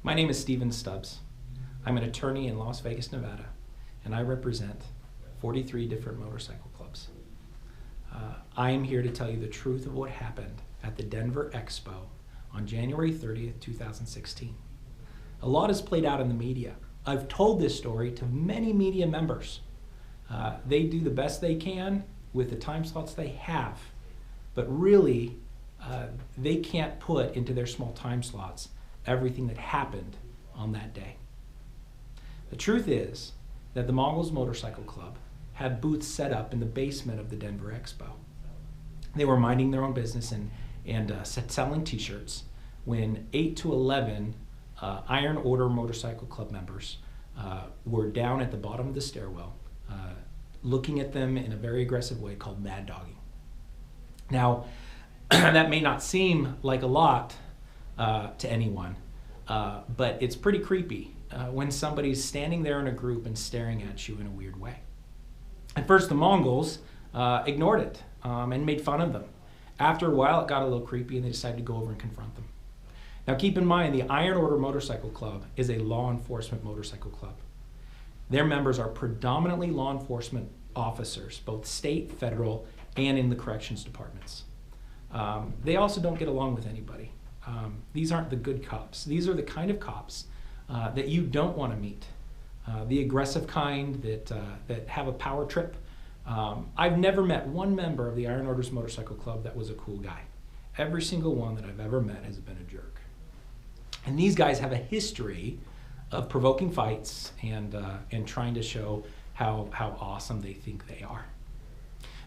My name is Steven Stubbs. I'm an attorney in Las Vegas, Nevada, and I represent 43 different motorcycle clubs. I am here to tell you the truth of what happened at the Denver Expo on January 30th, 2016. A lot has played out in the media. I've told this story to many media members. They do the best they can with the time slots they have, but really they can't put into their small time slots everything that happened on that day. The truth is that the Mongols Motorcycle Club had booths set up in the basement of the Denver Expo. They were minding their own business and selling t-shirts when 8 to 11 Iron Order Motorcycle Club members were down at the bottom of the stairwell looking at them in a very aggressive way called mad dogging. Now, that may not seem like a lot to anyone, but it's pretty creepy when somebody's standing there in a group and staring at you in a weird way. At first, the Mongols ignored it and made fun of them. After a while, it got a little creepy and they decided to go over and confront them. Now, keep in mind, the Iron Order Motorcycle Club is a law enforcement motorcycle club. Their members are predominantly law enforcement officers, both state, federal, and in the corrections departments. They also don't get along with anybody. These aren't the good cops. These are the kind of cops that you don't want to meet. The aggressive kind that have a power trip. I've never met one member of the Iron Order's Motorcycle Club that was a cool guy. Every single one that I've ever met has been a jerk. And these guys have a history of provoking fights and trying to show how awesome they think they are.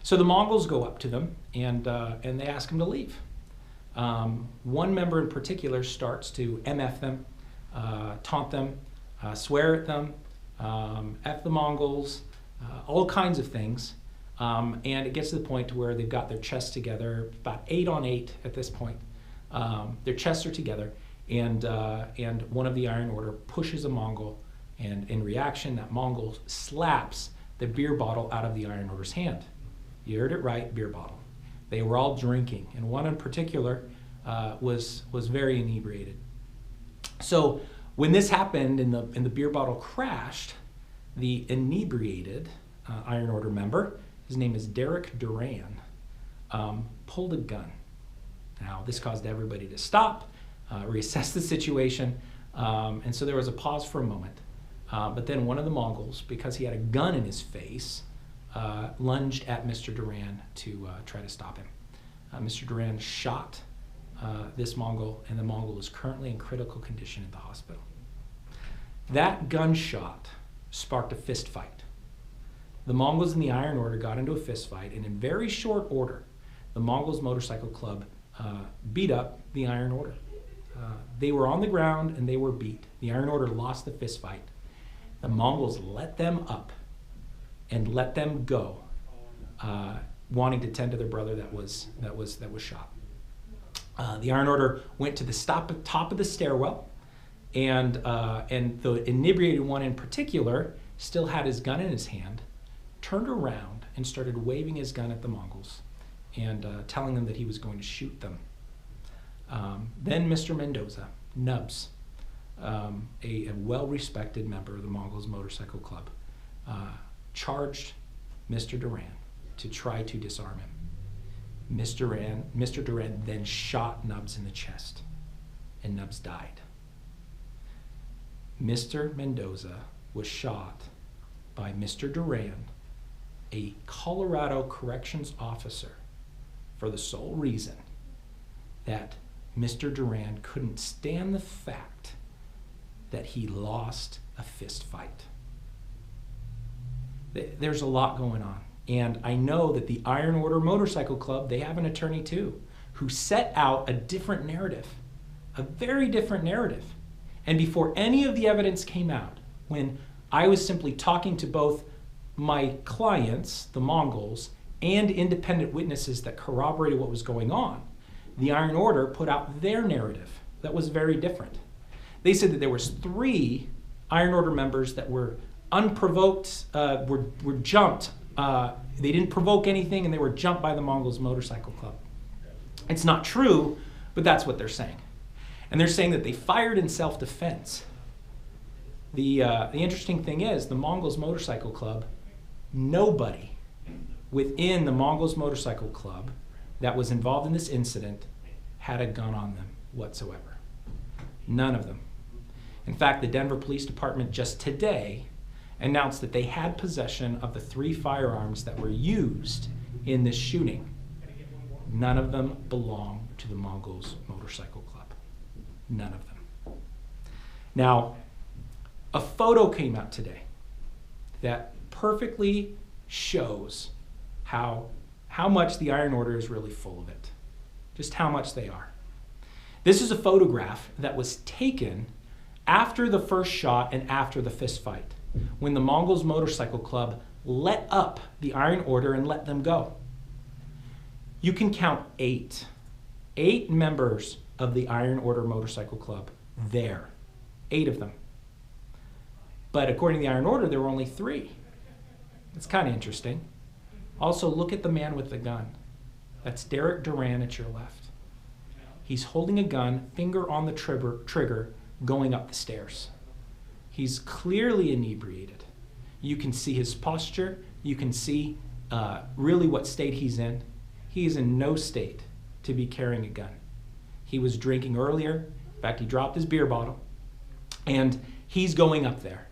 So the Mongols go up to them and they ask them to leave. One member in particular starts to MF them, taunt them, swear at them, F the Mongols, all kinds of things. And it gets to the point to where they've got their chests together, about 8 on 8 at this point. Their chests are together, and one of the Iron Order pushes a Mongol, and in reaction, that Mongol slaps the beer bottle out of the Iron Order's hand. You heard it right, beer bottle. They were all drinking, and one in particular was very inebriated. So when this happened and the beer bottle crashed, the inebriated Iron Order member, his name is Derek Duran, pulled a gun. Now this caused everybody to stop, reassess the situation, and so there was a pause for a moment. But then one of the Mongols, because he had a gun in his face, lunged at Mr. Duran to try to stop him. Mr. Duran shot this Mongol, and the Mongol is currently in critical condition at the hospital. That gunshot sparked a fist fight. The Mongols and the Iron Order got into a fist fight, and in very short order, the Mongols Motorcycle Club beat up the Iron Order. They were on the ground and they were beat. The Iron Order lost the fist fight. The Mongols let them up and let them go, wanting to tend to their brother that was shot. The Iron Order went to the top of the stairwell, and the inebriated one in particular still had his gun in his hand, turned around and started waving his gun at the Mongols and telling them that he was going to shoot them. Then Mr. Mendoza, Nubs, a well-respected member of the Mongols Motorcycle Club, charged Mr. Duran to try to disarm him. Mr. Duran then shot Nubs in the chest, and Nubs died. Mr. Mendoza was shot by Mr. Duran, a Colorado corrections officer, for the sole reason that Mr. Duran couldn't stand the fact that he lost a fist fight. There's a lot going on. And I know that the Iron Order Motorcycle Club, they have an attorney too, who set out a different narrative, a very different narrative. And before any of the evidence came out, when I was simply talking to both my clients, the Mongols, and independent witnesses that corroborated what was going on, the Iron Order put out their narrative that was very different. They said that there was 3 Iron Order members that were unprovoked, were jumped. They didn't provoke anything, and they were jumped by the Mongols Motorcycle Club. It's not true, but that's what they're saying. And they're saying that they fired in self-defense. The interesting thing is, the Mongols Motorcycle Club, nobody within the Mongols Motorcycle Club that was involved in this incident had a gun on them whatsoever. None of them. In fact, the Denver Police Department just today announced that they had possession of the 3 firearms that were used in this shooting. None of them belong to the Mongols Motorcycle Club. None of them. Now, a photo came out today that perfectly shows how much the Iron Order is really full of it. Just how much they are. This is a photograph that was taken after the first shot and after the fist fight, when the Mongols Motorcycle Club let up the Iron Order and let them go. You can count 8 members of the Iron Order Motorcycle Club there. 8 of them. But according to the Iron Order, there were only 3. It's kind of interesting. Also, look at the man with the gun. That's Derek Duran at your left. He's holding a gun, finger on the trigger, going up the stairs. He's clearly inebriated. You can see his posture. You can see really what state he's in. He is in no state to be carrying a gun. He was drinking earlier. In fact, he dropped his beer bottle. And he's going up there,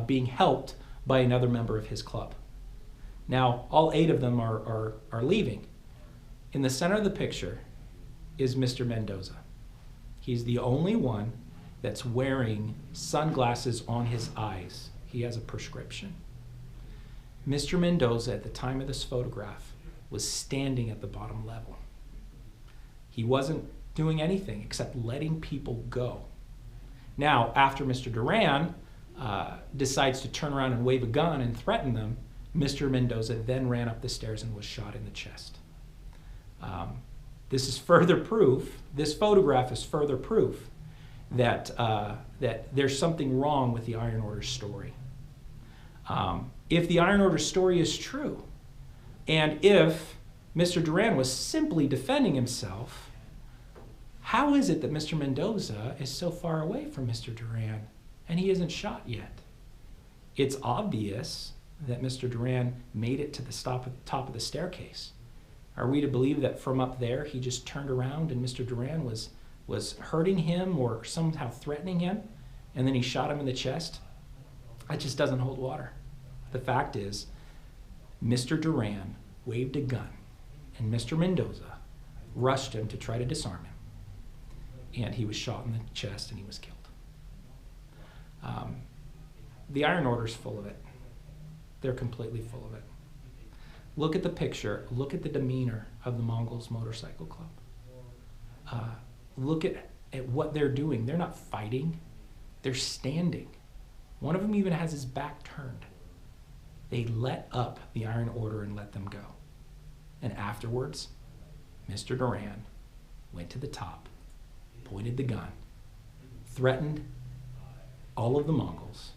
being helped by another member of his club. Now, all 8 of them are leaving. In the center of the picture is Mr. Mendoza. He's the only one that's wearing sunglasses on his eyes. He has a prescription. Mr. Mendoza, at the time of this photograph, was standing at the bottom level. He wasn't doing anything except letting people go. Now, after Mr. Duran decides to turn around and wave a gun and threaten them, Mr. Mendoza then ran up the stairs and was shot in the chest. This is further proof, this photograph is further proof that there's something wrong with the Iron Order story. If the Iron Order story is true, and if Mr. Duran was simply defending himself, how is it that Mr. Mendoza is so far away from Mr. Duran and he isn't shot yet? It's obvious that Mr. Duran made it to the top of the staircase. Are we to believe that from up there he just turned around and Mr. Duran was hurting him or somehow threatening him and then he shot him in the chest? That just doesn't hold water. The fact is, Mr. Duran waved a gun and Mr. Mendoza rushed him to try to disarm him. And he was shot in the chest and he was killed. The Iron Order's full of it. They're completely full of it. Look at the picture. Look at the demeanor of the Mongols Motorcycle Club. Look at what they're doing. They're not fighting. They're standing. One of them even has his back turned. They let up the Iron Order and let them go. And afterwards, Mr. Duran went to the top, pointed the gun, threatened all of the Mongols,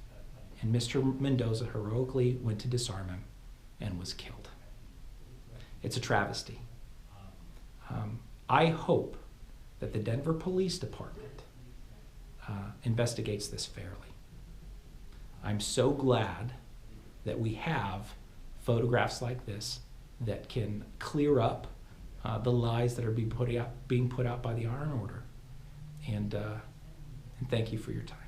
and Mr. Mendoza heroically went to disarm him and was killed. It's a travesty. I hope that the Denver Police Department investigates this fairly. I'm so glad that we have photographs like this that can clear up the lies that are being put out by the Iron Order. And thank you for your time.